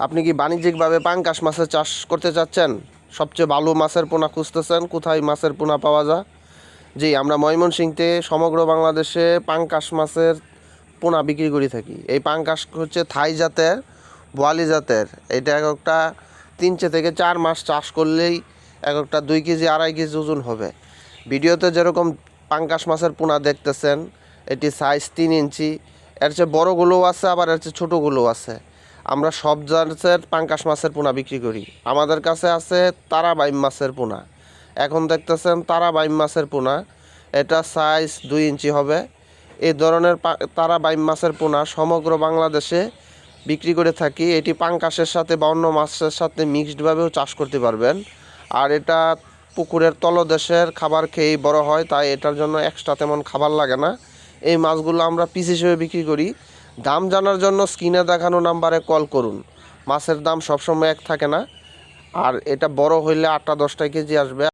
আপনি কি বাণিজ্যিকভাবে পাঙ্গাস মাছের চাষ করতে চাচ্ছেন? সবচেয়ে ভালো মাছের পোনা খুঁজতেছেন, কোথায় মাছের পোনা পাওয়া যায়? জি, আমরা ময়মনসিংহতে সমগ্র বাংলাদেশে পাঙ্গাস মাছের পোনা বিক্রি করে থাকি। এই পাঙ্গাস হচ্ছে থাই জাতের, বোয়ালি জাতের। এটা এক একটা 3 থেকে 4 মাস চাষ করলেই এক একটা 2 কেজি 2.5 কেজি ওজন হবে। ভিডিওতে যেরকম পাঙ্গাস মাছের পোনা দেখতেছেন, এটি সাইজ 3 ইঞ্চি। এর চেয়ে বড়গুলোও আছে, আবার এর চেয়ে ছোটোগুলোও আছে। আমরা সব জাতের পাঙ্গাস মাছের পোনা বিক্রি করি। আমাদের কাছে আছে তারা বাইম মাছের পোনা। এখন দেখতেছেন তারা বাইম মাছের পোনা, এটা সাইজ 2 ইঞ্চি হবে। এই ধরনের তারা বাইম মাছের পোনা সমগ্র বাংলাদেশে বিক্রি করে থাকি। এটি পাঙ্গাসের সাথে বা অন্য মাছের সাথে মিক্সডভাবেও চাষ করতে পারবেন। আর এটা পুকুরের তলদেশের খাবার খেয়েই বড় হয়, তাই এটার জন্য এক্সট্রা তেমন খাবার লাগে না। এই মাছগুলো আমরা পিস হিসেবে বিক্রি করি। দাম জানার জন্য স্ক্রিনে দেখানো নাম্বারে কল করুন। মাছের দাম সবসময় এক থাকে না, আর এটা বড় হইলে 8-10 কেজি আসবে।